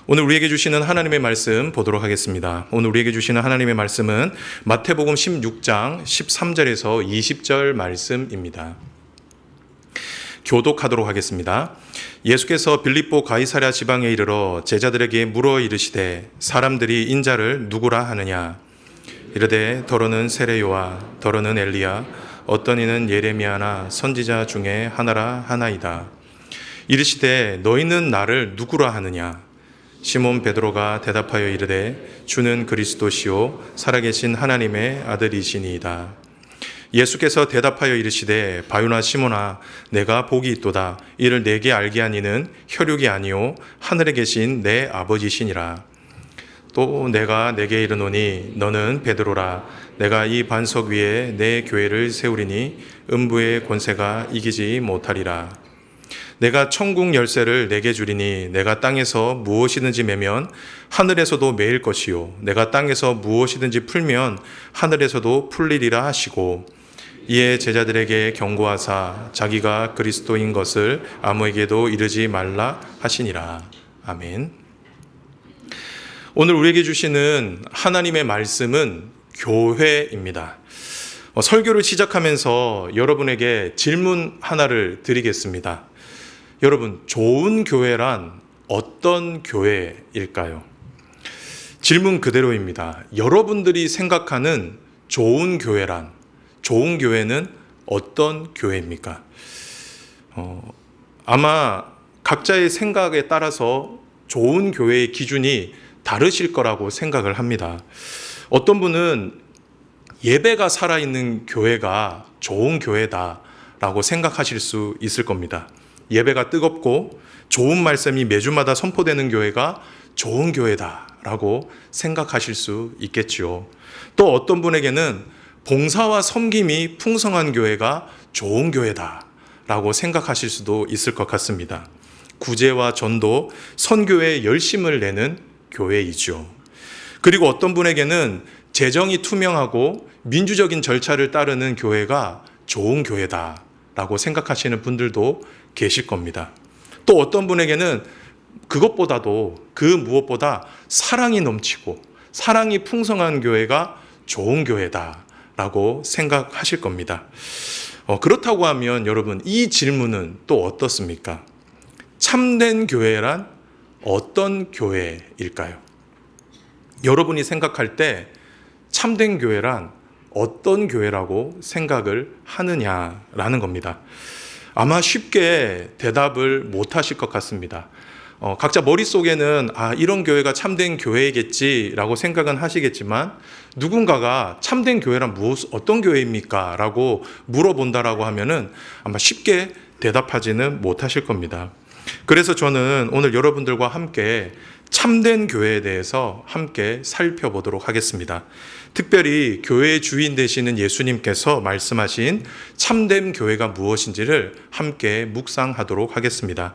오늘 우리에게 주시는 하나님의 말씀 보도록 하겠습니다. 오늘 우리에게 주시는 하나님의 말씀은 마태복음 16장 13절에서 20절 말씀입니다. 교독하도록 하겠습니다. 예수께서 빌립보 가이사랴 지방에 이르러 제자들에게 물어 이르시되 사람들이 인자를 누구라 하느냐? 이르되 더러는 세례요와 더러는 엘리야 어떤 이는 예레미야나 선지자 중에 하나라 하나이다. 이르시되 너희는 나를 누구라 하느냐? 시몬 베드로가 대답하여 이르되 주는 그리스도시요 살아계신 하나님의 아들이시니이다. 예수께서 대답하여 이르시되 바요나 시몬아 내가 복이 있도다. 이를 내게 알게 하니는 혈육이 아니요 하늘에 계신 내 아버지시니라. 또 내가 내게 이르노니 너는 베드로라. 내가 이 반석 위에 내 교회를 세우리니 음부의 권세가 이기지 못하리라. 내가 천국 열쇠를 내게 주리니 내가 땅에서 무엇이든지 매면 하늘에서도 매일 것이요 내가 땅에서 무엇이든지 풀면 하늘에서도 풀리리라 하시고 이에 제자들에게 경고하사 자기가 그리스도인 것을 아무에게도 이르지 말라 하시니라. 아멘. 오늘 우리에게 주시는 하나님의 말씀은 교회입니다. 설교를 시작하면서 여러분에게 질문 하나를 드리겠습니다. 여러분, 좋은 교회란 어떤 교회일까요? 질문 그대로입니다. 여러분들이 생각하는 좋은 교회는 어떤 교회입니까? 아마 각자의 생각에 따라서 좋은 교회의 기준이 다르실 거라고 생각을 합니다. 어떤 분은 예배가 살아있는 교회가 좋은 교회다라고 생각하실 수 있을 겁니다. 예배가 뜨겁고 좋은 말씀이 매주마다 선포되는 교회가 좋은 교회다라고 생각하실 수 있겠지요. 또 어떤 분에게는 봉사와 섬김이 풍성한 교회가 좋은 교회다라고 생각하실 수도 있을 것 같습니다. 구제와 전도, 선교에 열심을 내는 교회이죠. 그리고 어떤 분에게는 재정이 투명하고 민주적인 절차를 따르는 교회가 좋은 교회다라고 생각하시는 분들도 계실 겁니다. 또 어떤 분에게는 그 무엇보다 사랑이 넘치고 사랑이 풍성한 교회가 좋은 교회다라고 생각하실 겁니다. 그렇다고 하면 여러분, 이 질문은 또 어떻습니까? 참된 교회란 어떤 교회일까요? 여러분이 생각할 때 참된 교회란 어떤 교회라고 생각을 하느냐라는 겁니다. 아마 쉽게 대답을 못 하실 것 같습니다. 각자 머릿속에는 이런 교회가 참된 교회겠지라고 생각은 하시겠지만 누군가가 참된 교회란 어떤 교회입니까? 라고 물어본다라고 하면은 아마 쉽게 대답하지는 못하실 겁니다. 그래서 저는 오늘 여러분들과 함께 참된 교회에 대해서 함께 살펴보도록 하겠습니다. 특별히 교회의 주인 되시는 예수님께서 말씀하신 참된 교회가 무엇인지를 함께 묵상하도록 하겠습니다.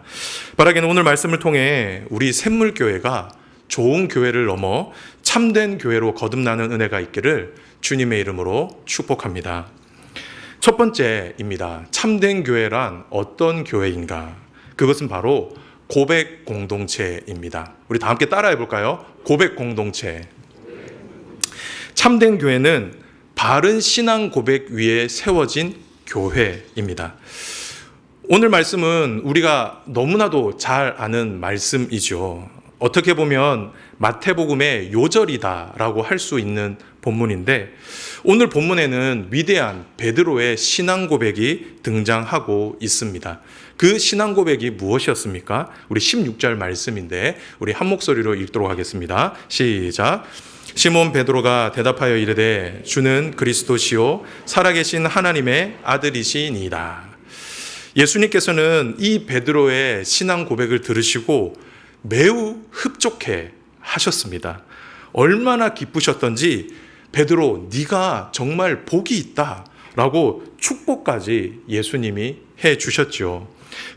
바라기는 오늘 말씀을 통해 우리 샘물교회가 좋은 교회를 넘어 참된 교회로 거듭나는 은혜가 있기를 주님의 이름으로 축복합니다. 첫 번째입니다. 참된 교회란 어떤 교회인가? 그것은 바로 고백 공동체입니다. 우리 다 함께 따라해 볼까요? 고백 공동체. 참된 교회는 바른 신앙 고백 위에 세워진 교회입니다. 오늘 말씀은 우리가 너무나도 잘 아는 말씀이죠. 어떻게 보면 마태복음의 요절이다라고 할 수 있는 본문인데 오늘 본문에는 위대한 베드로의 신앙 고백이 등장하고 있습니다. 그 신앙 고백이 무엇이었습니까? 우리 16절 말씀인데 우리 한 목소리로 읽도록 하겠습니다. 시작. 시몬 베드로가 대답하여 이르되 주는 그리스도시요 살아계신 하나님의 아들이시니이다. 예수님께서는 이 베드로의 신앙 고백을 들으시고 매우 흡족해 하셨습니다. 얼마나 기쁘셨던지 베드로 네가 정말 복이 있다 라고 축복까지 예수님이 해 주셨죠.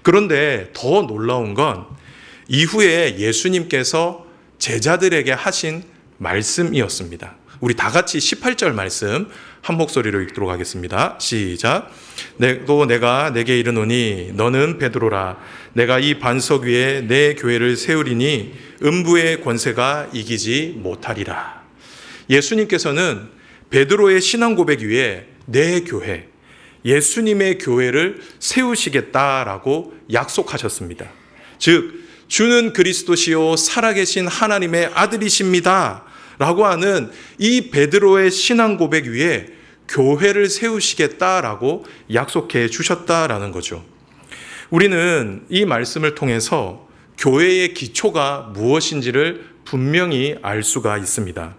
그런데 더 놀라운 건 이후에 예수님께서 제자들에게 하신 말씀이었습니다. 우리 다 같이 18절 말씀 한 목소리로 읽도록 하겠습니다. 시작. 또 내가 내게 이르노니 너는 베드로라. 내가 이 반석 위에 내 교회를 세우리니 음부의 권세가 이기지 못하리라. 예수님께서는 베드로의 신앙 고백 위에 내 교회, 예수님의 교회를 세우시겠다라고 약속하셨습니다. 즉 주는 그리스도시요 살아계신 하나님의 아들이십니다 라고 하는 이 베드로의 신앙 고백 위에 교회를 세우시겠다라고 약속해 주셨다라는 거죠. 우리는 이 말씀을 통해서 교회의 기초가 무엇인지를 분명히 알 수가 있습니다.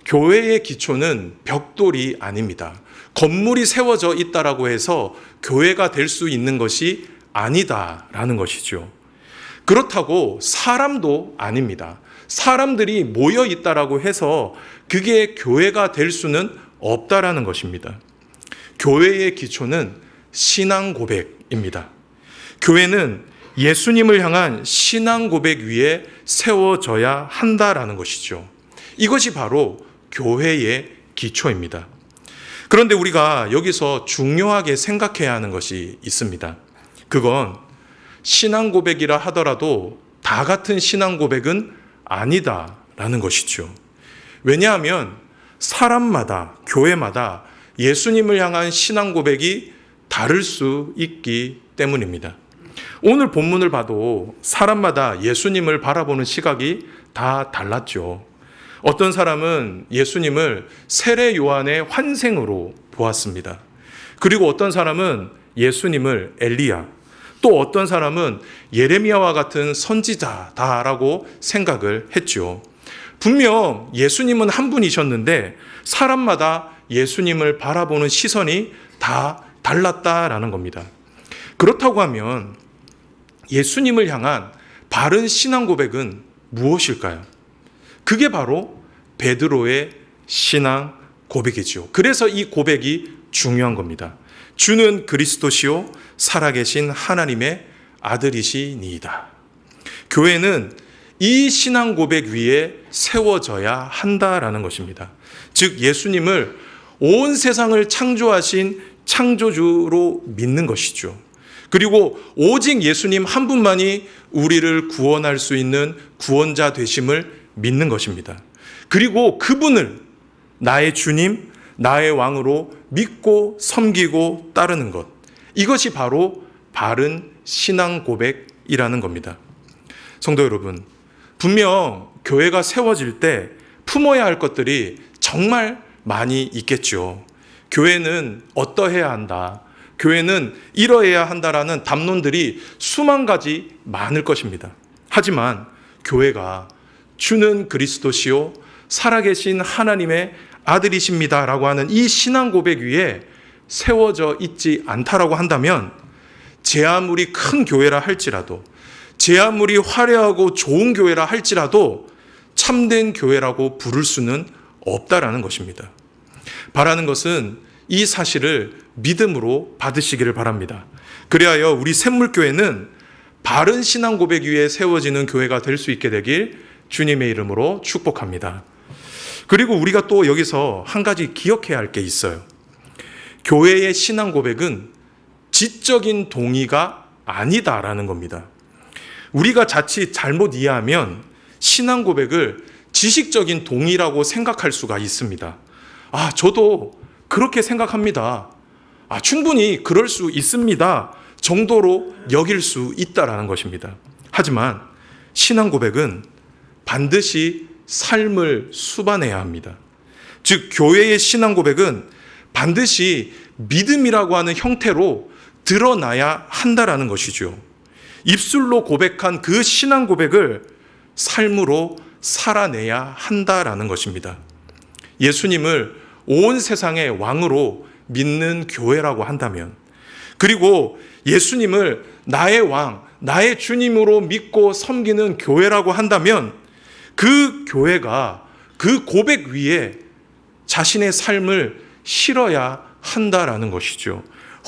교회의 기초는 벽돌이 아닙니다. 건물이 세워져 있다라고 해서 교회가 될 수 있는 것이 아니다라는 것이죠. 그렇다고 사람도 아닙니다. 사람들이 모여 있다라고 해서 그게 교회가 될 수는 없다라는 것입니다. 교회의 기초는 신앙 고백입니다. 교회는 예수님을 향한 신앙 고백 위에 세워져야 한다라는 것이죠. 이것이 바로 교회의 기초입니다. 그런데 우리가 여기서 중요하게 생각해야 하는 것이 있습니다. 그건 신앙 고백이라 하더라도 다 같은 신앙 고백은 아니다라는 것이죠. 왜냐하면 사람마다, 교회마다 예수님을 향한 신앙 고백이 다를 수 있기 때문입니다. 오늘 본문을 봐도 사람마다 예수님을 바라보는 시각이 다 달랐죠. 어떤 사람은 예수님을 세례 요한의 환생으로 보았습니다. 그리고 어떤 사람은 예수님을 엘리야, 또 어떤 사람은 예레미야와 같은 선지자다라고 생각을 했죠. 분명 예수님은 한 분이셨는데 사람마다 예수님을 바라보는 시선이 다 달랐다라는 겁니다. 그렇다고 하면 예수님을 향한 바른 신앙 고백은 무엇일까요? 그게 바로 베드로의 신앙 고백이죠. 그래서 이 고백이 중요한 겁니다. 주는 그리스도시요 살아계신 하나님의 아들이시니이다. 교회는 이 신앙 고백 위에 세워져야 한다라는 것입니다. 즉 예수님을 온 세상을 창조하신 창조주로 믿는 것이죠. 그리고 오직 예수님 한 분만이 우리를 구원할 수 있는 구원자 되심을 믿는 것입니다. 그리고 그분을 나의 주님, 나의 왕으로 믿고 섬기고 따르는 것. 이것이 바로 바른 신앙 고백이라는 겁니다. 성도 여러분, 분명 교회가 세워질 때 품어야 할 것들이 정말 많이 있겠죠. 교회는 어떠해야 한다. 교회는 이러해야 한다라는 담론들이 수만 가지 많을 것입니다. 하지만 교회가 주는 그리스도시요 살아계신 하나님의 아들이십니다라고 하는 이 신앙 고백 위에 세워져 있지 않다라고 한다면 제 아무리 큰 교회라 할지라도 제 아무리 화려하고 좋은 교회라 할지라도 참된 교회라고 부를 수는 없다라는 것입니다. 바라는 것은 이 사실을 믿음으로 받으시기를 바랍니다. 그리하여 우리 샘물교회는 바른 신앙 고백 위에 세워지는 교회가 될 수 있게 되길 주님의 이름으로 축복합니다. 그리고 우리가 또 여기서 한 가지 기억해야 할 게 있어요. 교회의 신앙 고백은 지적인 동의가 아니다라는 겁니다. 우리가 자칫 잘못 이해하면 신앙 고백을 지식적인 동의라고 생각할 수가 있습니다. 저도 그렇게 생각합니다. 충분히 그럴 수 있습니다. 정도로 여길 수 있다라는 것입니다. 하지만 신앙 고백은 반드시 삶을 수반해야 합니다. 즉 교회의 신앙 고백은 반드시 믿음이라고 하는 형태로 드러나야 한다라는 것이죠. 입술로 고백한 그 신앙 고백을 삶으로 살아내야 한다라는 것입니다. 예수님을 온 세상의 왕으로 믿는 교회라고 한다면, 그리고 예수님을 나의 왕, 나의 주님으로 믿고 섬기는 교회라고 한다면 그 교회가 그 고백 위에 자신의 삶을 실어야 한다라는 것이죠.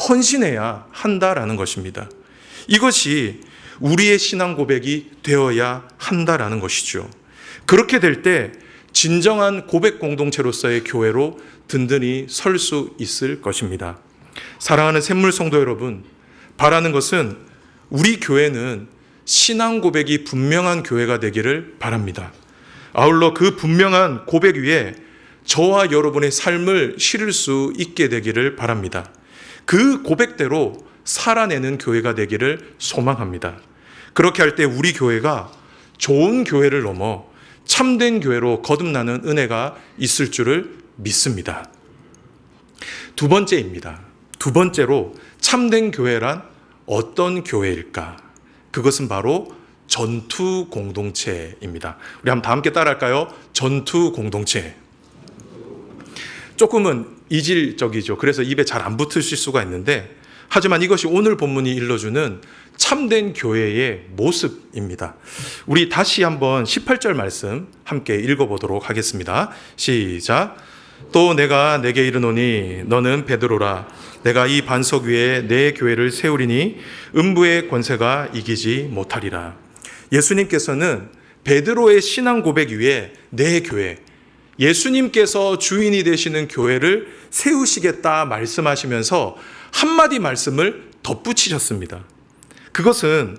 헌신해야 한다라는 것입니다. 이것이 우리의 신앙 고백이 되어야 한다라는 것이죠. 그렇게 될 때 진정한 고백 공동체로서의 교회로 든든히 설 수 있을 것입니다. 사랑하는 샘물 성도 여러분, 바라는 것은 우리 교회는 신앙 고백이 분명한 교회가 되기를 바랍니다. 아울러 그 분명한 고백 위에 저와 여러분의 삶을 실을 수 있게 되기를 바랍니다. 그 고백대로 살아내는 교회가 되기를 소망합니다. 그렇게 할 때 우리 교회가 좋은 교회를 넘어 참된 교회로 거듭나는 은혜가 있을 줄을 믿습니다. 두 번째입니다. 두 번째로 참된 교회란 어떤 교회일까? 그것은 바로 전투 공동체입니다. 우리 한번 다 함께 따라할까요? 전투 공동체. 조금은 이질적이죠. 그래서 입에 잘 안 붙으실 수가 있는데, 하지만 이것이 오늘 본문이 일러주는 참된 교회의 모습입니다. 우리 다시 한번 18절 말씀 함께 읽어보도록 하겠습니다. 시작. 또 내가 내게 이르노니 너는 베드로라. 내가 이 반석 위에 내 교회를 세우리니 음부의 권세가 이기지 못하리라. 예수님께서는 베드로의 신앙 고백 위에 내 교회, 예수님께서 주인이 되시는 교회를 세우시겠다 말씀하시면서 한마디 말씀을 덧붙이셨습니다. 그것은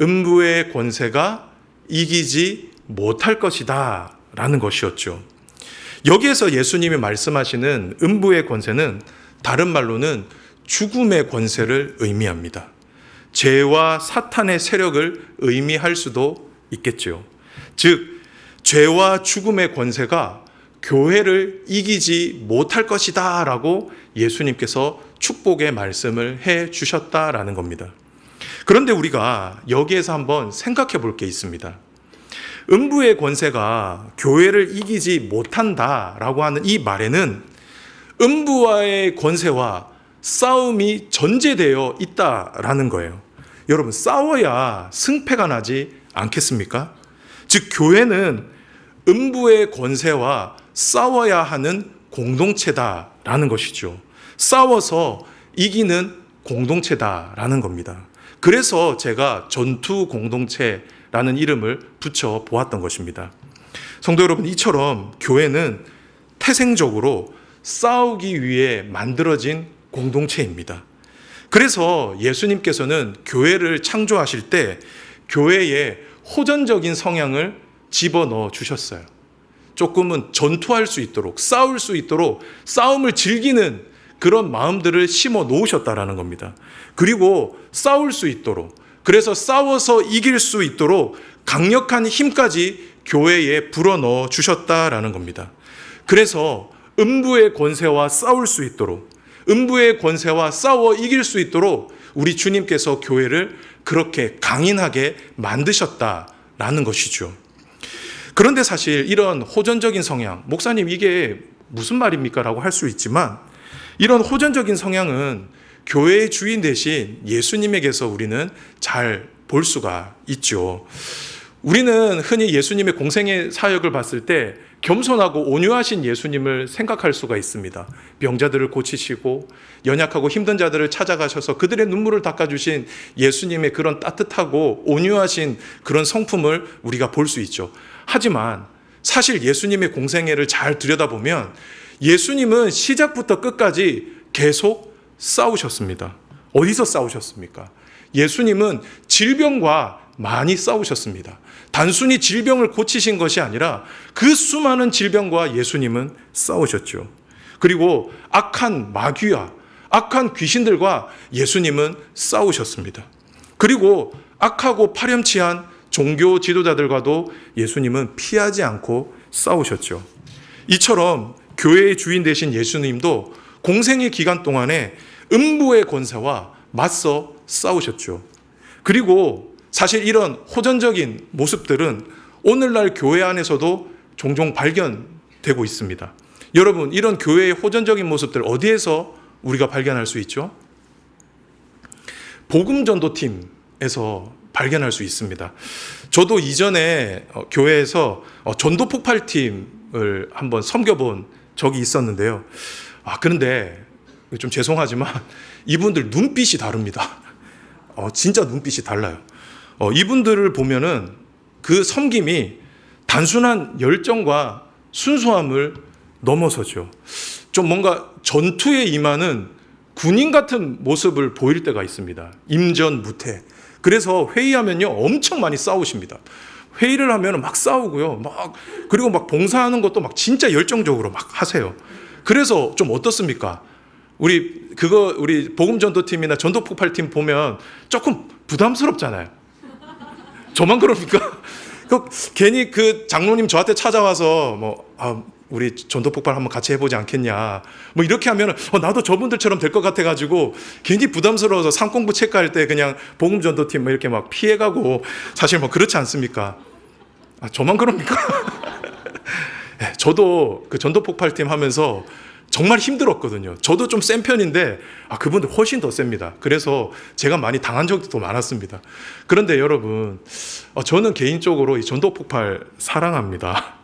음부의 권세가 이기지 못할 것이다 라는 것이었죠. 여기에서 예수님이 말씀하시는 음부의 권세는 다른 말로는 죽음의 권세를 의미합니다. 죄와 사탄의 세력을 의미할 수도 있겠죠. 즉, 죄와 죽음의 권세가 교회를 이기지 못할 것이다 라고 예수님께서 축복의 말씀을 해 주셨다라는 겁니다. 그런데 우리가 여기에서 한번 생각해 볼 게 있습니다. 음부의 권세가 교회를 이기지 못한다라고 하는 이 말에는 음부와의 권세와 싸움이 전제되어 있다라는 거예요. 여러분, 싸워야 승패가 나지 않겠습니까? 즉, 교회는 음부의 권세와 싸워야 하는 공동체다라는 것이죠. 싸워서 이기는 공동체다라는 겁니다. 그래서 제가 전투 공동체라는 이름을 붙여 보았던 것입니다. 성도 여러분, 이처럼 교회는 태생적으로 싸우기 위해 만들어진 공동체입니다. 그래서 예수님께서는 교회를 창조하실 때 교회에 호전적인 성향을 집어넣어 주셨어요. 조금은 전투할 수 있도록, 싸울 수 있도록, 싸움을 즐기는 그런 마음들을 심어 놓으셨다라는 겁니다. 그리고 싸울 수 있도록, 그래서 싸워서 이길 수 있도록 강력한 힘까지 교회에 불어넣어 주셨다라는 겁니다. 그래서 음부의 권세와 싸울 수 있도록, 음부의 권세와 싸워 이길 수 있도록 우리 주님께서 교회를 그렇게 강인하게 만드셨다라는 것이죠. 그런데 사실 이런 호전적인 성향, 목사님 이게 무슨 말입니까? 라고 할 수 있지만, 이런 호전적인 성향은 교회의 주인 대신 예수님에게서 우리는 잘 볼 수가 있죠. 우리는 흔히 예수님의 공생의 사역을 봤을 때 겸손하고 온유하신 예수님을 생각할 수가 있습니다. 병자들을 고치시고 연약하고 힘든 자들을 찾아가셔서 그들의 눈물을 닦아주신 예수님의 그런 따뜻하고 온유하신 그런 성품을 우리가 볼 수 있죠. 하지만 사실 예수님의 공생애를 잘 들여다보면 예수님은 시작부터 끝까지 계속 싸우셨습니다. 어디서 싸우셨습니까? 예수님은 질병과 많이 싸우셨습니다. 단순히 질병을 고치신 것이 아니라 그 수많은 질병과 예수님은 싸우셨죠. 그리고 악한 마귀와 악한 귀신들과 예수님은 싸우셨습니다. 그리고 악하고 파렴치한 종교 지도자들과도 예수님은 피하지 않고 싸우셨죠. 이처럼 교회의 주인 되신 예수님도 공생의 기간 동안에 음부의 권세와 맞서 싸우셨죠. 그리고 사실 이런 호전적인 모습들은 오늘날 교회 안에서도 종종 발견되고 있습니다. 여러분, 이런 교회의 호전적인 모습들 어디에서 우리가 발견할 수 있죠? 복음전도팀에서 발견할 수 있습니다. 저도 이전에 교회에서 전도 폭발팀을 한번 섬겨본 적이 있었는데요. 그런데 좀 죄송하지만 이분들 눈빛이 다릅니다. 진짜 눈빛이 달라요. 이분들을 보면은 그 섬김이 단순한 열정과 순수함을 넘어서죠. 좀 뭔가 전투에 임하는 군인 같은 모습을 보일 때가 있습니다. 임전무태. 그래서 회의하면요 엄청 많이 싸우십니다. 회의를 하면 막 싸우고요. 그리고 막 봉사하는 것도 막 진짜 열정적으로 막 하세요. 그래서 좀 어떻습니까? 우리 복음전도팀이나 전도폭발팀 보면 조금 부담스럽잖아요. 저만 그럽니까? 괜히 그 장로님 저한테 찾아와서 우리 전도폭발 한번 같이 해보지 않겠냐. 이렇게 하면 나도 저분들처럼 될 것 같아가지고 괜히 부담스러워서 상공부 체크할 때 그냥 복음전도팀 이렇게 막 피해가고 사실 그렇지 않습니까? 저만 그럽니까? 네, 저도 그 전도폭발팀 하면서 정말 힘들었거든요. 저도 좀 센 편인데 그분들 훨씬 더 셉니다. 그래서 제가 많이 당한 적도 많았습니다. 그런데 여러분, 저는 개인적으로 이 전도폭발 사랑합니다.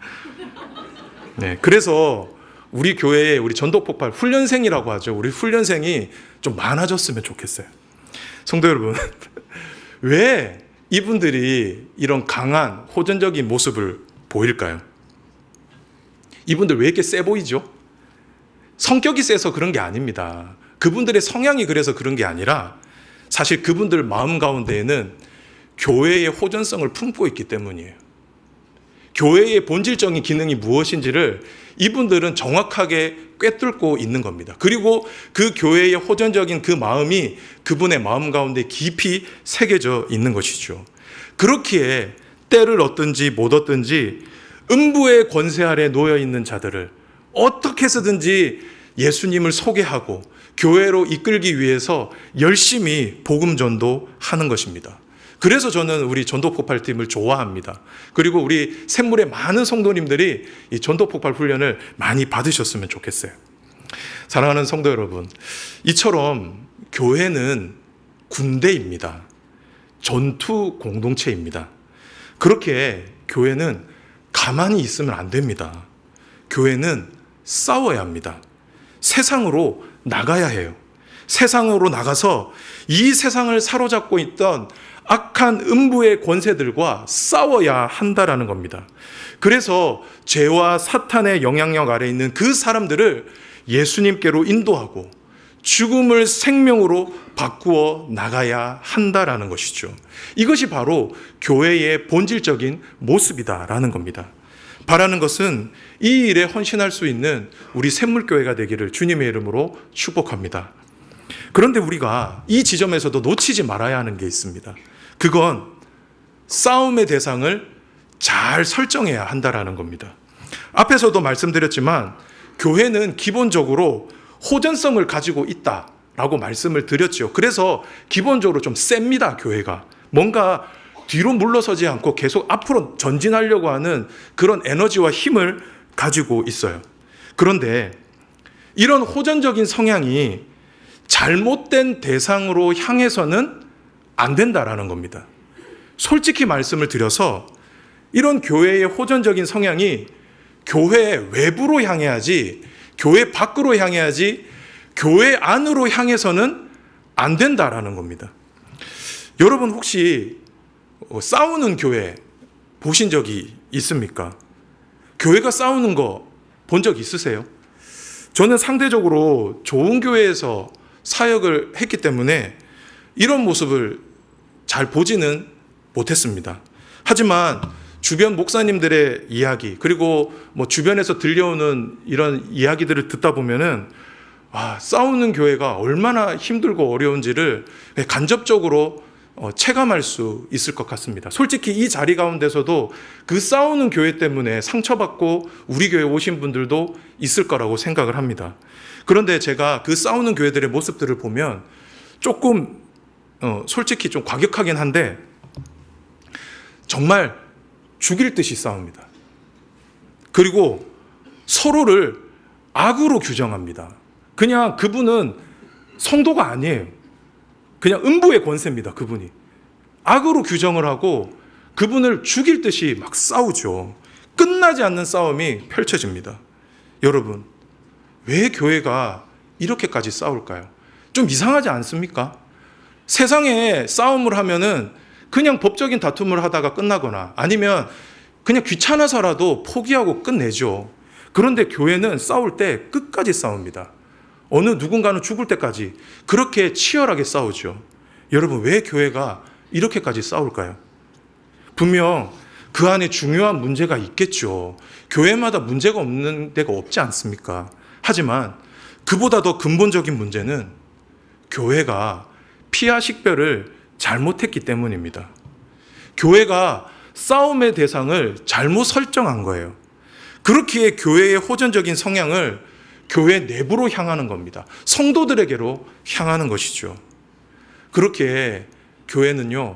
네, 그래서 우리 교회에 우리 전도폭발 훈련생이라고 하죠. 우리 훈련생이 좀 많아졌으면 좋겠어요. 성도 여러분, 왜 이분들이 이런 강한 호전적인 모습을 보일까요? 이분들 왜 이렇게 세 보이죠? 성격이 세서 그런 게 아닙니다. 그분들의 성향이 그래서 그런 게 아니라 사실 그분들 마음 가운데에는 교회의 호전성을 품고 있기 때문이에요. 교회의 본질적인 기능이 무엇인지를 이분들은 정확하게 꿰뚫고 있는 겁니다. 그리고 그 교회의 호전적인 그 마음이 그분의 마음 가운데 깊이 새겨져 있는 것이죠. 그렇기에 때를 얻든지 못 얻든지 음부의 권세 아래 놓여 있는 자들을 어떻게 해서든지 예수님을 소개하고 교회로 이끌기 위해서 열심히 복음 전도하는 것입니다. 그래서 저는 우리 전도폭발팀을 좋아합니다. 그리고 우리 샘물의 많은 성도님들이 이 전도폭발 훈련을 많이 받으셨으면 좋겠어요. 사랑하는 성도 여러분, 이처럼 교회는 군대입니다. 전투 공동체입니다. 그렇게 교회는 가만히 있으면 안 됩니다. 교회는 싸워야 합니다. 세상으로 나가야 해요. 세상으로 나가서 이 세상을 사로잡고 있던 악한 음부의 권세들과 싸워야 한다라는 겁니다. 그래서 죄와 사탄의 영향력 아래 있는 그 사람들을 예수님께로 인도하고 죽음을 생명으로 바꾸어 나가야 한다라는 것이죠. 이것이 바로 교회의 본질적인 모습이다라는 겁니다. 바라는 것은 이 일에 헌신할 수 있는 우리 샘물교회가 되기를 주님의 이름으로 축복합니다. 그런데 우리가 이 지점에서도 놓치지 말아야 하는 게 있습니다. 그건 싸움의 대상을 잘 설정해야 한다라는 겁니다. 앞에서도 말씀드렸지만 교회는 기본적으로 호전성을 가지고 있다라고 말씀을 드렸죠. 그래서 기본적으로 좀 셉니다, 교회가. 뭔가 뒤로 물러서지 않고 계속 앞으로 전진하려고 하는 그런 에너지와 힘을 가지고 있어요. 그런데 이런 호전적인 성향이 잘못된 대상으로 향해서는 안 된다라는 겁니다. 솔직히 말씀을 드려서 이런 교회의 호전적인 성향이 교회 외부로 향해야지, 교회 밖으로 향해야지, 교회 안으로 향해서는 안 된다라는 겁니다. 여러분 혹시 싸우는 교회 보신 적이 있습니까? 교회가 싸우는 거 본 적 있으세요? 저는 상대적으로 좋은 교회에서 사역을 했기 때문에 이런 모습을 잘 보지는 못했습니다. 하지만 주변 목사님들의 이야기, 그리고 주변에서 들려오는 이런 이야기들을 듣다 보면은 싸우는 교회가 얼마나 힘들고 어려운지를 간접적으로 체감할 수 있을 것 같습니다. 솔직히 이 자리 가운데서도 그 싸우는 교회 때문에 상처받고 우리 교회 오신 분들도 있을 거라고 생각을 합니다. 그런데 제가 그 싸우는 교회들의 모습들을 보면 조금 솔직히 좀 과격하긴 한데 정말 죽일 듯이 싸웁니다. 그리고 서로를 악으로 규정합니다. 그냥 그분은 성도가 아니에요. 그냥 음부의 권세입니다. 그분이. 악으로 규정을 하고 그분을 죽일 듯이 막 싸우죠. 끝나지 않는 싸움이 펼쳐집니다. 여러분, 왜 교회가 이렇게까지 싸울까요? 좀 이상하지 않습니까? 세상에 싸움을 하면은 그냥 법적인 다툼을 하다가 끝나거나 아니면 그냥 귀찮아서라도 포기하고 끝내죠. 그런데 교회는 싸울 때 끝까지 싸웁니다. 어느 누군가는 죽을 때까지 그렇게 치열하게 싸우죠. 여러분, 왜 교회가 이렇게까지 싸울까요? 분명 그 안에 중요한 문제가 있겠죠. 교회마다 문제가 없는 데가 없지 않습니까? 하지만 그보다 더 근본적인 문제는 교회가 피하 식별을 잘못했기 때문입니다. 교회가 싸움의 대상을 잘못 설정한 거예요. 그렇기에 교회의 호전적인 성향을 교회 내부로 향하는 겁니다. 성도들에게로 향하는 것이죠. 그렇게 교회는요,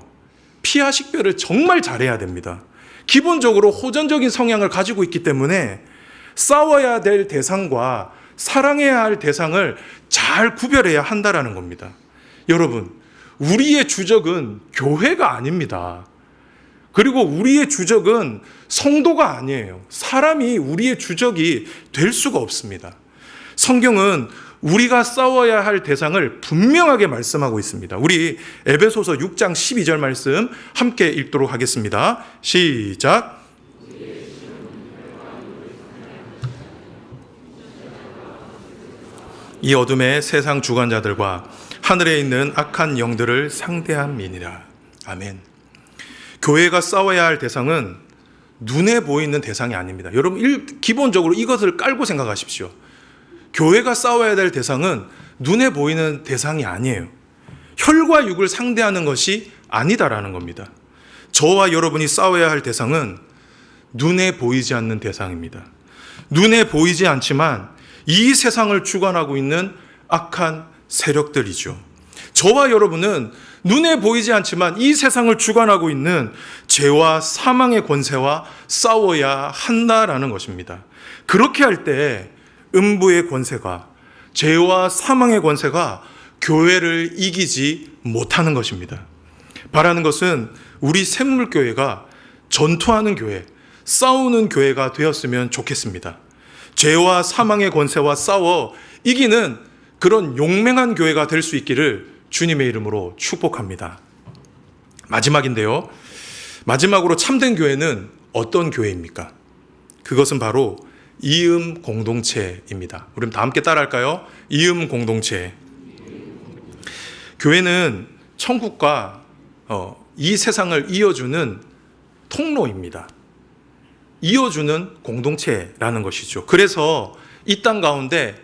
피하 식별을 정말 잘해야 됩니다. 기본적으로 호전적인 성향을 가지고 있기 때문에 싸워야 될 대상과 사랑해야 할 대상을 잘 구별해야 한다라는 겁니다. 여러분, 우리의 주적은 교회가 아닙니다. 그리고 우리의 주적은 성도가 아니에요. 사람이 우리의 주적이 될 수가 없습니다. 성경은 우리가 싸워야 할 대상을 분명하게 말씀하고 있습니다. 우리 에베소서 6장 12절 말씀 함께 읽도록 하겠습니다. 시작. 이 어둠의 세상 주관자들과 하늘에 있는 악한 영들을 상대함이니라. 아멘. 교회가 싸워야 할 대상은 눈에 보이는 대상이 아닙니다. 여러분, 기본적으로 이것을 깔고 생각하십시오. 교회가 싸워야 될 대상은 눈에 보이는 대상이 아니에요. 혈과 육을 상대하는 것이 아니다라는 겁니다. 저와 여러분이 싸워야 할 대상은 눈에 보이지 않는 대상입니다. 눈에 보이지 않지만 이 세상을 주관하고 있는 악한 세력들이죠. 저와 여러분은 눈에 보이지 않지만 이 세상을 주관하고 있는 죄와 사망의 권세와 싸워야 한다라는 것입니다. 그렇게 할 때 음부의 권세가, 죄와 사망의 권세가 교회를 이기지 못하는 것입니다. 바라는 것은 우리 샘물교회가 전투하는 교회, 싸우는 교회가 되었으면 좋겠습니다. 죄와 사망의 권세와 싸워 이기는 그런 용맹한 교회가 될 수 있기를 주님의 이름으로 축복합니다. 마지막인데요. 마지막으로 참된 교회는 어떤 교회입니까? 그것은 바로 이음 공동체입니다. 우리 다 함께 따라할까요? 이음 공동체. 교회는 천국과 이 세상을 이어주는 통로입니다. 이어주는 공동체라는 것이죠. 그래서 이 땅 가운데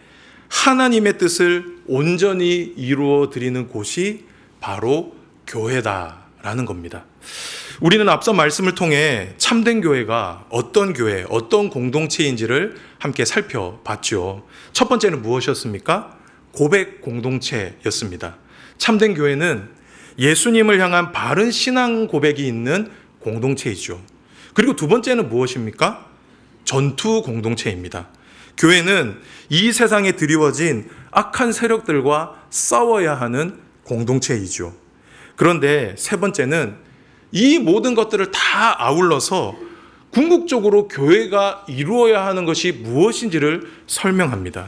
하나님의 뜻을 온전히 이루어 드리는 곳이 바로 교회다라는 겁니다. 우리는 앞서 말씀을 통해 참된 교회가 어떤 교회, 어떤 공동체인지를 함께 살펴봤죠. 첫 번째는 무엇이었습니까? 고백 공동체였습니다. 참된 교회는 예수님을 향한 바른 신앙 고백이 있는 공동체이죠. 그리고 두 번째는 무엇입니까? 전투 공동체입니다. 교회는 이 세상에 드리워진 악한 세력들과 싸워야 하는 공동체이죠. 그런데 세 번째는 이 모든 것들을 다 아울러서 궁극적으로 교회가 이루어야 하는 것이 무엇인지를 설명합니다.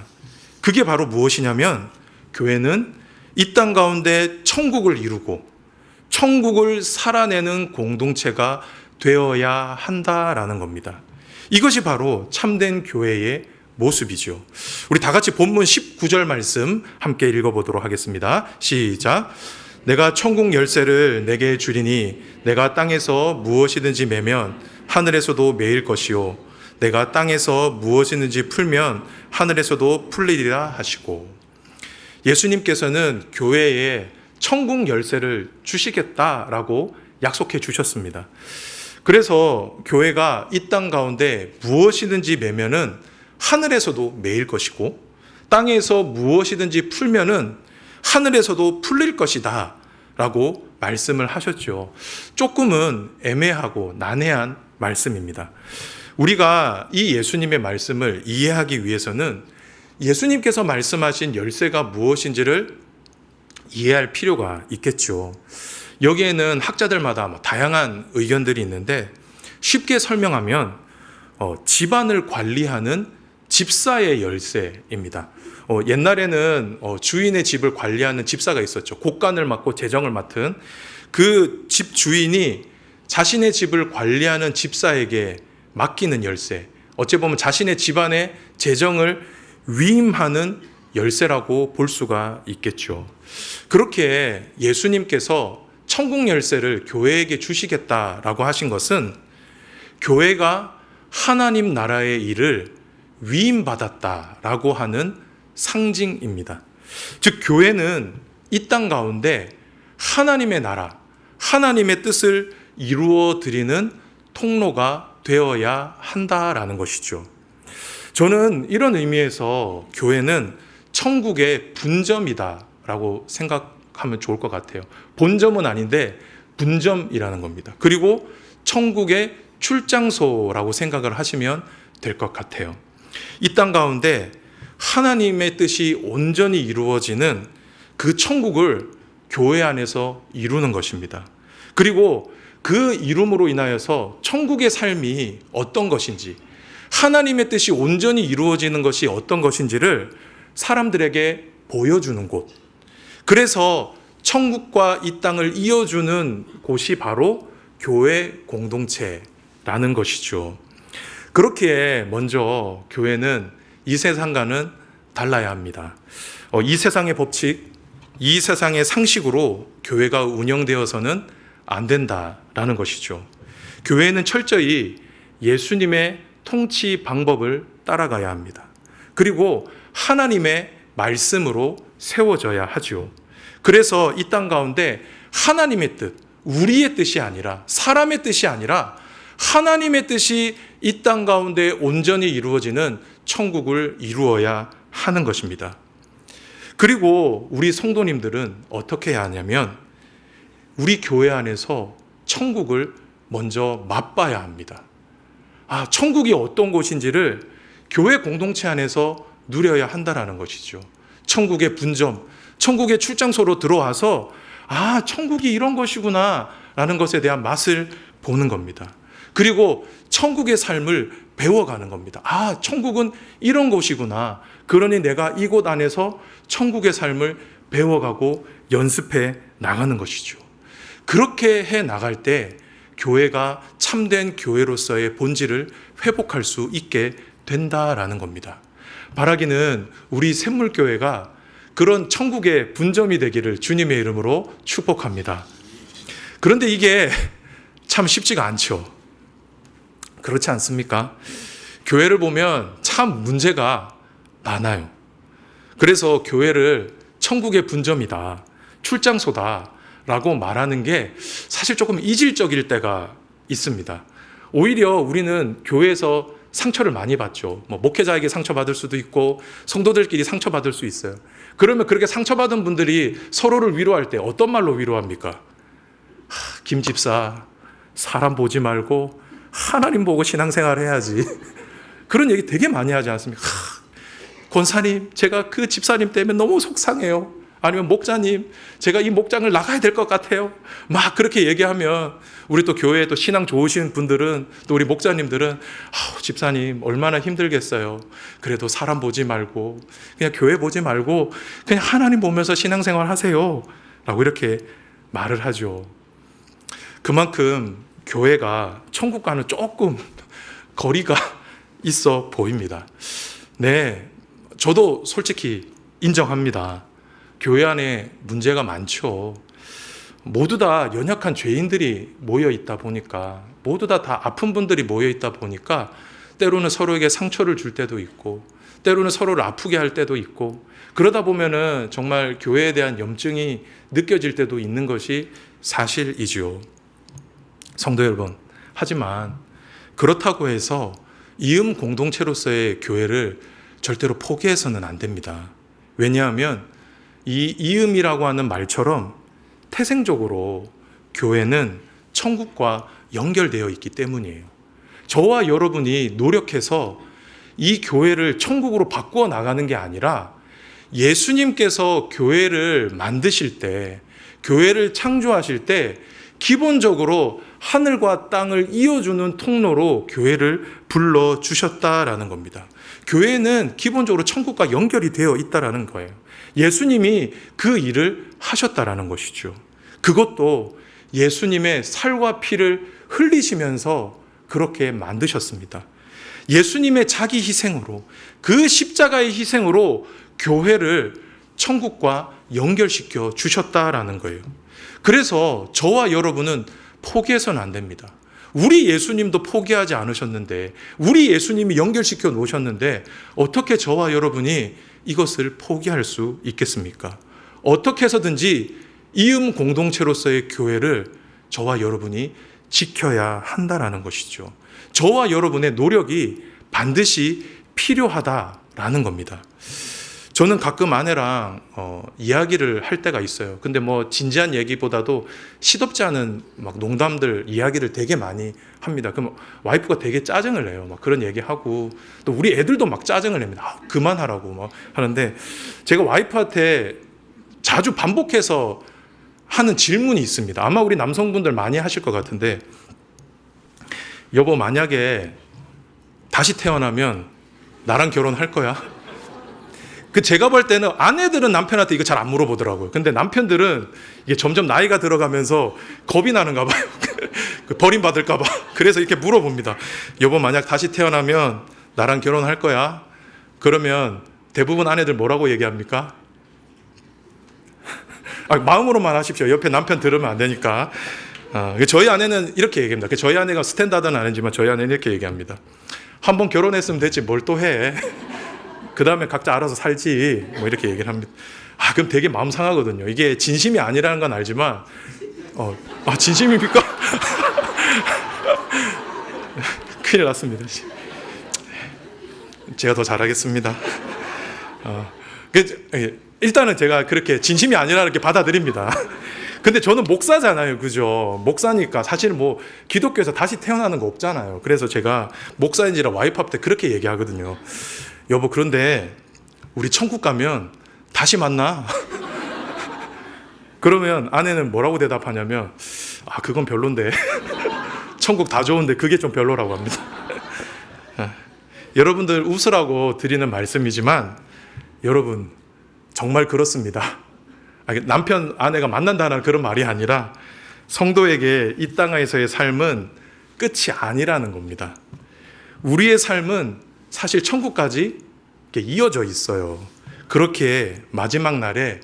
그게 바로 무엇이냐면 교회는 이 땅 가운데 천국을 이루고 천국을 살아내는 공동체가 되어야 한다라는 겁니다. 이것이 바로 참된 교회의 모습이죠. 우리 다 같이 본문 19절 말씀 함께 읽어보도록 하겠습니다. 시작. 내가 천국 열쇠를 내게 주리니 내가 땅에서 무엇이든지 매면 하늘에서도 매일 것이요 내가 땅에서 무엇이든지 풀면 하늘에서도 풀리리라 하시고, 예수님께서는 교회에 천국 열쇠를 주시겠다라고 약속해 주셨습니다. 그래서 교회가 이 땅 가운데 무엇이든지 매면은 하늘에서도 매일 것이고 땅에서 무엇이든지 풀면은 하늘에서도 풀릴 것이다 라고 말씀을 하셨죠. 조금은 애매하고 난해한 말씀입니다. 우리가 이 예수님의 말씀을 이해하기 위해서는 예수님께서 말씀하신 열쇠가 무엇인지를 이해할 필요가 있겠죠. 여기에는 학자들마다 다양한 의견들이 있는데 쉽게 설명하면 집안을 관리하는 집사의 열쇠입니다. 옛날에는 주인의 집을 관리하는 집사가 있었죠. 곳간을 맡고 재정을 맡은 그 집 주인이 자신의 집을 관리하는 집사에게 맡기는 열쇠, 어찌 보면 자신의 집안의 재정을 위임하는 열쇠라고 볼 수가 있겠죠. 그렇게 예수님께서 천국 열쇠를 교회에게 주시겠다라고 하신 것은 교회가 하나님 나라의 일을 위임받았다라고 하는 상징입니다. 즉, 교회는 이 땅 가운데 하나님의 나라, 하나님의 뜻을 이루어 드리는 통로가 되어야 한다라는 것이죠. 저는 이런 의미에서 교회는 천국의 분점이다라고 생각하면 좋을 것 같아요. 본점은 아닌데 분점이라는 겁니다. 그리고 천국의 출장소라고 생각을 하시면 될 것 같아요. 이 땅 가운데 하나님의 뜻이 온전히 이루어지는 그 천국을 교회 안에서 이루는 것입니다. 그리고 그 이룸으로 인하여서 천국의 삶이 어떤 것인지, 하나님의 뜻이 온전히 이루어지는 것이 어떤 것인지를 사람들에게 보여주는 곳. 그래서 천국과 이 땅을 이어주는 곳이 바로 교회 공동체라는 것이죠. 그렇기에 먼저 교회는 이 세상과는 달라야 합니다. 이 세상의 법칙, 이 세상의 상식으로 교회가 운영되어서는 안 된다라는 것이죠. 교회는 철저히 예수님의 통치 방법을 따라가야 합니다. 그리고 하나님의 말씀으로 세워져야 하죠. 그래서 이 땅 가운데 하나님의 뜻, 우리의 뜻이 아니라, 사람의 뜻이 아니라 하나님의 뜻이 이 땅 가운데 온전히 이루어지는 천국을 이루어야 하는 것입니다. 그리고 우리 성도님들은 어떻게 해야 하냐면 우리 교회 안에서 천국을 먼저 맛봐야 합니다. 천국이 어떤 곳인지를 교회 공동체 안에서 누려야 한다는 것이죠. 천국의 분점, 천국의 출장소로 들어와서 천국이 이런 것이구나 라는 것에 대한 맛을 보는 겁니다. 그리고 천국의 삶을 배워가는 겁니다. 천국은 이런 곳이구나. 그러니 내가 이곳 안에서 천국의 삶을 배워가고 연습해 나가는 것이죠. 그렇게 해 나갈 때 교회가 참된 교회로서의 본질을 회복할 수 있게 된다라는 겁니다. 바라기는 우리 샘물교회가 그런 천국의 분점이 되기를 주님의 이름으로 축복합니다. 그런데 이게 참 쉽지가 않죠. 그렇지 않습니까? 교회를 보면 참 문제가 많아요. 그래서 교회를 천국의 분점이다, 출장소다 라고 말하는 게 사실 조금 이질적일 때가 있습니다. 오히려 우리는 교회에서 상처를 많이 받죠. 목회자에게 상처받을 수도 있고 성도들끼리 상처받을 수 있어요. 그러면 그렇게 상처받은 분들이 서로를 위로할 때 어떤 말로 위로합니까? 김 집사, 사람 보지 말고 하나님 보고 신앙생활 해야지. 그런 얘기 되게 많이 하지 않습니까? 권사님, 제가 그 집사님 때문에 너무 속상해요. 아니면 목자님, 제가 이 목장을 나가야 될 것 같아요. 막 그렇게 얘기하면 우리 또 교회에 또 신앙 좋으신 분들은, 또 우리 목자님들은 집사님 얼마나 힘들겠어요. 그래도 사람 보지 말고 그냥 교회 보지 말고 그냥 하나님 보면서 신앙생활 하세요 라고 이렇게 말을 하죠. 그만큼 교회가 천국과는 조금 거리가 있어 보입니다. 네, 저도 솔직히 인정합니다. 교회 안에 문제가 많죠. 모두 다 연약한 죄인들이 모여 있다 보니까, 모두 다 아픈 분들이 모여 있다 보니까 때로는 서로에게 상처를 줄 때도 있고, 때로는 서로를 아프게 할 때도 있고, 그러다 보면은 정말 교회에 대한 염증이 느껴질 때도 있는 것이 사실이지요. 성도 여러분, 하지만 그렇다고 해서 이음 공동체로서의 교회를 절대로 포기해서는 안 됩니다. 왜냐하면 이 이음이라고 하는 말처럼 태생적으로 교회는 천국과 연결되어 있기 때문이에요. 저와 여러분이 노력해서 이 교회를 천국으로 바꾸어 나가는 게 아니라 예수님께서 교회를 만드실 때, 교회를 창조하실 때 기본적으로 하늘과 땅을 이어주는 통로로 교회를 불러주셨다라는 겁니다. 교회는 기본적으로 천국과 연결이 되어 있다라는 거예요. 예수님이 그 일을 하셨다라는 것이죠. 그것도 예수님의 살과 피를 흘리시면서 그렇게 만드셨습니다. 예수님의 자기 희생으로, 그 십자가의 희생으로 교회를 천국과 연결시켜 주셨다라는 거예요. 그래서 저와 여러분은 포기해서는 안 됩니다. 우리 예수님도 포기하지 않으셨는데, 우리 예수님이 연결시켜 놓으셨는데 어떻게 저와 여러분이 이것을 포기할 수 있겠습니까? 어떻게 해서든지 이음 공동체로서의 교회를 저와 여러분이 지켜야 한다라는 것이죠. 저와 여러분의 노력이 반드시 필요하다라는 겁니다. 저는 가끔 아내랑 이야기를 할 때가 있어요. 근데 뭐 진지한 얘기보다도 시덥지 않은 막 농담들, 이야기를 되게 많이 합니다. 그럼 와이프가 되게 짜증을 내요. 막 그런 얘기하고, 또 우리 애들도 막 짜증을 냅니다. 그만하라고 막 하는데, 제가 와이프한테 자주 반복해서 하는 질문이 있습니다. 아마 우리 남성분들 많이 하실 것 같은데, 여보, 만약에 다시 태어나면 나랑 결혼할 거야? 제가 볼 때는 아내들은 남편한테 이거 잘 안 물어보더라고요. 근데 남편들은 이게 점점 나이가 들어가면서 겁이 나는가 봐요. 버림받을까 봐. 그래서 이렇게 물어봅니다. 여보, 만약 다시 태어나면 나랑 결혼할 거야? 그러면 대부분 아내들 뭐라고 얘기합니까? 마음으로만 하십시오. 옆에 남편 들으면 안 되니까. 저희 아내는 이렇게 얘기합니다. 저희 아내가 스탠다드는 아니지만 저희 아내는 이렇게 얘기합니다. 한번 결혼했으면 됐지 뭘 또 해. 그 다음에 각자 알아서 살지. 뭐 이렇게 얘기를 합니다. 그럼 되게 마음 상하거든요. 이게 진심이 아니라는 건 알지만, 진심입니까? 큰일 났습니다. 제가 더 잘하겠습니다. 일단은 제가 그렇게 진심이 아니라 이렇게 받아들입니다. 근데 저는 목사잖아요. 그죠? 목사니까 사실 뭐 기독교에서 다시 태어나는 거 없잖아요. 그래서 제가 목사인지라 와이프한테 그렇게 얘기하거든요. 여보, 그런데 우리 천국 가면 다시 만나? 그러면 아내는 뭐라고 대답하냐면, 그건 별론데. 천국 다 좋은데 그게 좀 별로라고 합니다. 여러분들 웃으라고 드리는 말씀이지만, 여러분 정말 그렇습니다. 남편, 아내가 만난다는 그런 말이 아니라 성도에게 이 땅에서의 삶은 끝이 아니라는 겁니다. 우리의 삶은 사실 천국까지 이어져 있어요. 그렇게 마지막 날에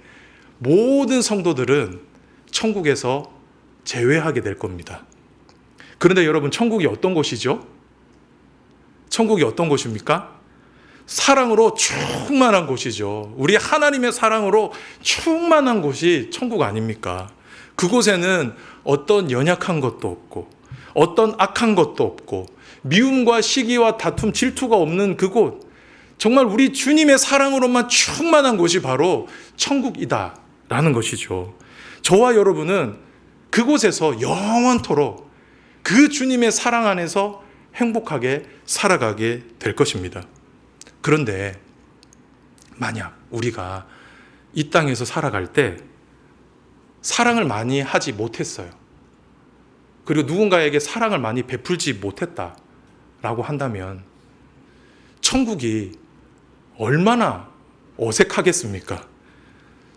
모든 성도들은 천국에서 재회하게 될 겁니다. 그런데 여러분, 천국이 어떤 곳이죠? 천국이 어떤 곳입니까? 사랑으로 충만한 곳이죠. 우리 하나님의 사랑으로 충만한 곳이 천국 아닙니까? 그곳에는 어떤 연약한 것도 없고, 어떤 악한 것도 없고, 미움과 시기와 다툼, 질투가 없는 그곳, 정말 우리 주님의 사랑으로만 충만한 곳이 바로 천국이다라는 것이죠. 저와 여러분은 그곳에서 영원토록 그 주님의 사랑 안에서 행복하게 살아가게 될 것입니다. 그런데 만약 우리가 이 땅에서 살아갈 때 사랑을 많이 하지 못했어요. 그리고 누군가에게 사랑을 많이 베풀지 못했다라고 한다면 천국이 얼마나 어색하겠습니까?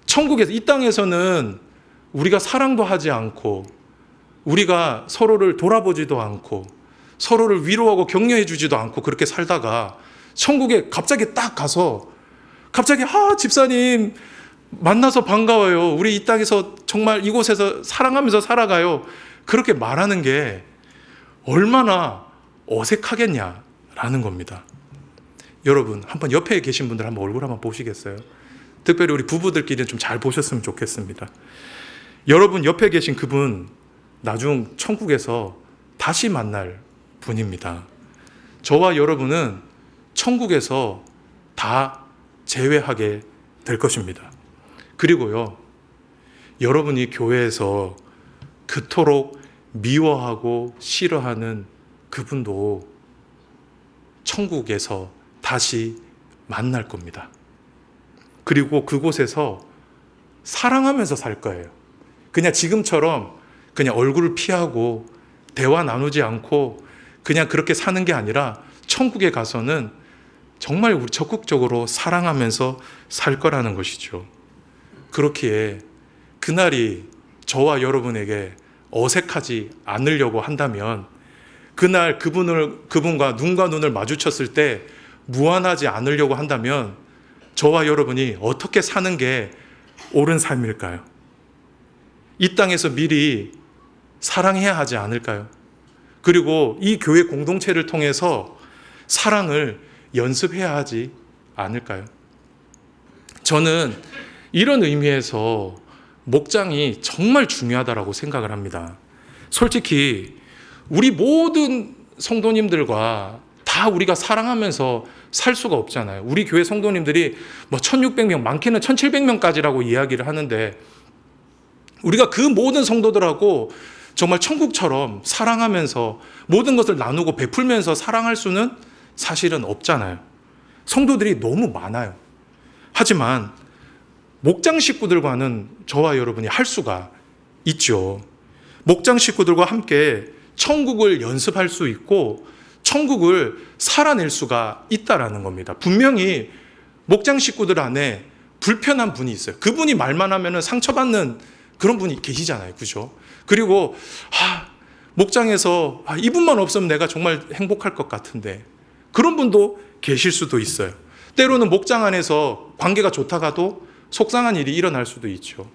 천국에서, 이 땅에서는 우리가 사랑도 하지 않고, 우리가 서로를 돌아보지도 않고, 서로를 위로하고 격려해 주지도 않고 그렇게 살다가 천국에 갑자기 딱 가서 갑자기 집사님 만나서 반가워요. 우리 이 땅에서 정말 이곳에서 사랑하면서 살아가요. 그렇게 말하는 게 얼마나 어색하겠냐라는 겁니다. 여러분, 한번 옆에 계신 분들 한번 얼굴 한번 보시겠어요? 특별히 우리 부부들끼리는 좀 잘 보셨으면 좋겠습니다. 여러분 옆에 계신 그분 나중 천국에서 다시 만날 분입니다. 저와 여러분은 천국에서 다 재회하게 될 것입니다. 그리고요, 여러분이 교회에서 그토록 미워하고 싫어하는 그분도 천국에서 다시 만날 겁니다. 그리고 그곳에서 사랑하면서 살 거예요. 그냥 지금처럼 그냥 얼굴을 피하고 대화 나누지 않고 그냥 그렇게 사는 게 아니라 천국에 가서는 정말 우리 적극적으로 사랑하면서 살 거라는 것이죠. 그렇기에 그날이 저와 여러분에게 어색하지 않으려고 한다면 그날 그분과 눈과 눈을 마주쳤을 때 무안하지 않으려고 한다면 저와 여러분이 어떻게 사는 게 옳은 삶일까요? 이 땅에서 미리 사랑해야 하지 않을까요? 그리고 이 교회 공동체를 통해서 사랑을 연습해야 하지 않을까요? 저는 이런 의미에서 목장이 정말 중요하다고 생각을 합니다. 솔직히 우리 모든 성도님들과 다 우리가 사랑하면서 살 수가 없잖아요. 우리 교회 성도님들이 1600명, 많게는 1700명까지라고 이야기를 하는데 우리가 그 모든 성도들하고 정말 천국처럼 사랑하면서 모든 것을 나누고 베풀면서 사랑할 수는 사실은 없잖아요. 성도들이 너무 많아요. 하지만 목장 식구들과는 저와 여러분이 할 수가 있죠. 목장 식구들과 함께 천국을 연습할 수 있고 천국을 살아낼 수가 있다라는 겁니다. 분명히 목장 식구들 안에 불편한 분이 있어요. 그분이 말만 하면 상처받는 그런 분이 계시잖아요. 그죠? 그리고 목장에서 이분만 없으면 내가 정말 행복할 것 같은데 그런 분도 계실 수도 있어요. 때로는 목장 안에서 관계가 좋다가도 속상한 일이 일어날 수도 있죠.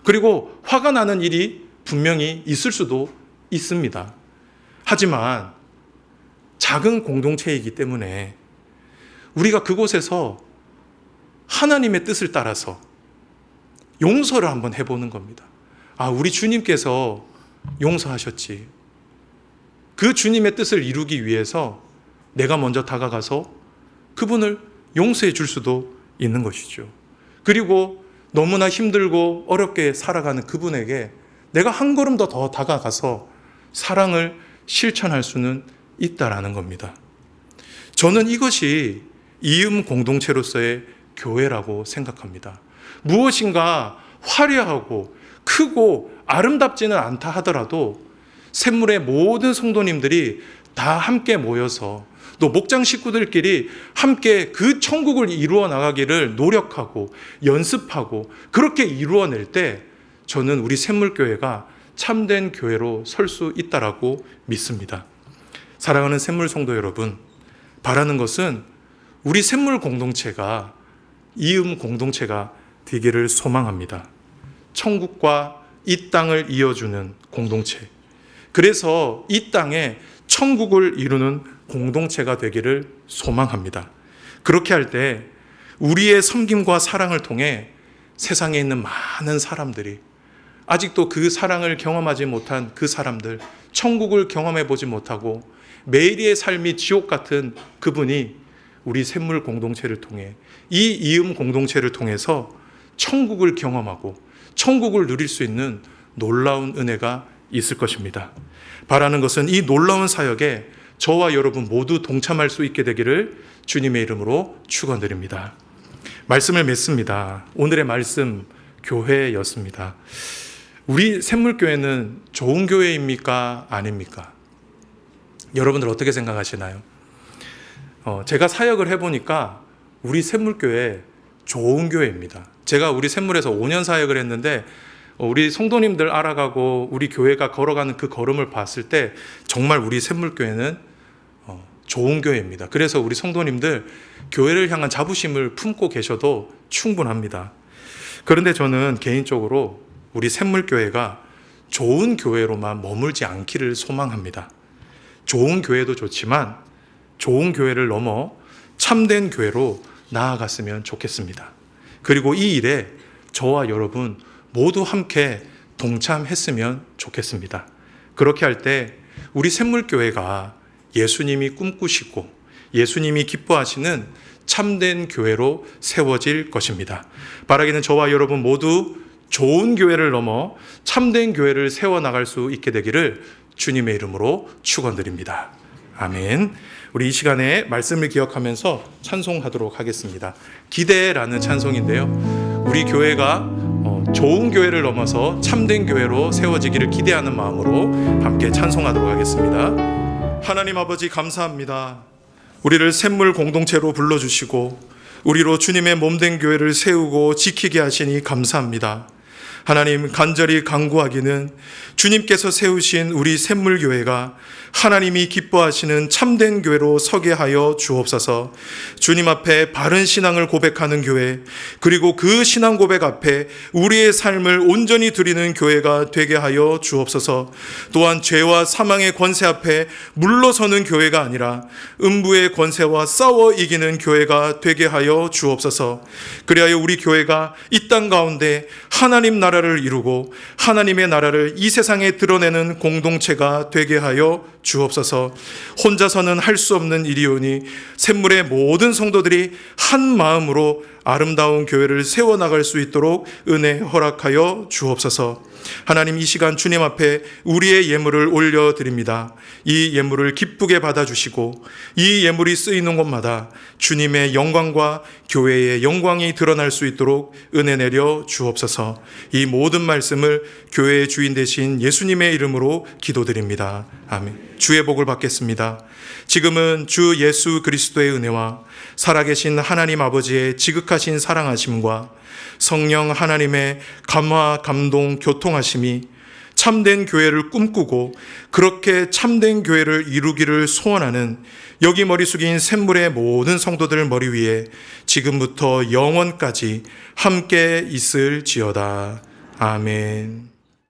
그리고 화가 나는 일이 분명히 있을 수도 있습니다. 하지만 작은 공동체이기 때문에 우리가 그곳에서 하나님의 뜻을 따라서 용서를 한번 해보는 겁니다. 우리 주님께서 용서하셨지. 그 주님의 뜻을 이루기 위해서 내가 먼저 다가가서 그분을 용서해 줄 수도 있는 것이죠. 그리고 너무나 힘들고 어렵게 살아가는 그분에게 내가 한 걸음 더 다가가서 사랑을 실천할 수는 있다라는 겁니다. 저는 이것이 이음 공동체로서의 교회라고 생각합니다. 무엇인가 화려하고 크고 아름답지는 않다 하더라도 샘물의 모든 성도님들이 다 함께 모여서 또 목장 식구들끼리 함께 그 천국을 이루어 나가기를 노력하고 연습하고 그렇게 이루어낼 때 저는 우리 샘물교회가 참된 교회로 설 수 있다라고 믿습니다. 사랑하는 샘물 성도 여러분, 바라는 것은 우리 샘물 공동체가 이음 공동체가 되기를 소망합니다. 천국과 이 땅을 이어주는 공동체. 그래서 이 땅에 천국을 이루는 공동체가 되기를 소망합니다. 그렇게 할 때 우리의 섬김과 사랑을 통해 세상에 있는 많은 사람들이 아직도 그 사랑을 경험하지 못한 그 사람들, 천국을 경험해 보지 못하고 매일의 삶이 지옥 같은 그분이 우리 샘물 공동체를 통해 이 이음 공동체를 통해서 천국을 경험하고 천국을 누릴 수 있는 놀라운 은혜가 있을 것입니다. 바라는 것은 이 놀라운 사역에 저와 여러분 모두 동참할 수 있게 되기를 주님의 이름으로 축원드립니다. 말씀을 맺습니다. 오늘의 말씀 교회였습니다. 우리 샘물교회는 좋은 교회입니까? 아닙니까? 여러분들 어떻게 생각하시나요? 제가 사역을 해보니까 우리 샘물교회 좋은 교회입니다. 제가 우리 샘물에서 5년 사역을 했는데 우리 성도님들 알아가고 우리 교회가 걸어가는 그 걸음을 봤을 때 정말 우리 샘물교회는 좋은 교회입니다. 그래서 우리 성도님들 교회를 향한 자부심을 품고 계셔도 충분합니다. 그런데 저는 개인적으로 우리 샘물교회가 좋은 교회로만 머물지 않기를 소망합니다. 좋은 교회도 좋지만 좋은 교회를 넘어 참된 교회로 나아갔으면 좋겠습니다. 그리고 이 일에 저와 여러분 모두 함께 동참했으면 좋겠습니다. 그렇게 할 때 우리 샘물교회가 예수님이 꿈꾸시고 예수님이 기뻐하시는 참된 교회로 세워질 것입니다. 바라기는 저와 여러분 모두 좋은 교회를 넘어 참된 교회를 세워나갈 수 있게 되기를 주님의 이름으로 축원드립니다. 아멘. 우리 이 시간에 말씀을 기억하면서 찬송하도록 하겠습니다. 기대라는 찬송인데요. 우리 교회가 좋은 교회를 넘어서 참된 교회로 세워지기를 기대하는 마음으로 함께 찬송하도록 하겠습니다. 하나님 아버지 감사합니다. 우리를 샘물 공동체로 불러주시고 우리로 주님의 몸된 교회를 세우고 지키게 하시니 감사합니다. 하나님, 간절히 간구하기는 주님께서 세우신 우리 샘물교회가 하나님이 기뻐하시는 참된 교회로 서게 하여 주옵소서. 주님 앞에 바른 신앙을 고백하는 교회, 그리고 그 신앙 고백 앞에 우리의 삶을 온전히 드리는 교회가 되게 하여 주옵소서. 또한 죄와 사망의 권세 앞에 물러서는 교회가 아니라 음부의 권세와 싸워 이기는 교회가 되게 하여 주옵소서. 그리하여 우리 교회가 이 땅 가운데 하나님 나라를 이루고 하나님의 나라를 이 세상에 드러내는 공동체가 되게 하여 주옵소서. 혼자서는 할 수 없는 일이오니 샘물의 모든 성도들이 한 마음으로 아름다운 교회를 세워나갈 수 있도록 은혜 허락하여 주옵소서. 하나님, 이 시간 주님 앞에 우리의 예물을 올려드립니다. 이 예물을 기쁘게 받아주시고 이 예물이 쓰이는 곳마다 주님의 영광과 교회의 영광이 드러날 수 있도록 은혜 내려 주옵소서. 이 모든 말씀을 교회의 주인 되신 예수님의 이름으로 기도드립니다. 아멘. 주의 복을 받겠습니다. 지금은 주 예수 그리스도의 은혜와 살아계신 하나님 아버지의 지극하신 사랑하심과 성령 하나님의 감화, 감동, 교통하심이 참된 교회를 꿈꾸고 그렇게 참된 교회를 이루기를 소원하는 여기 머리 숙인 샘물의 모든 성도들 머리 위에 지금부터 영원까지 함께 있을지어다. 아멘.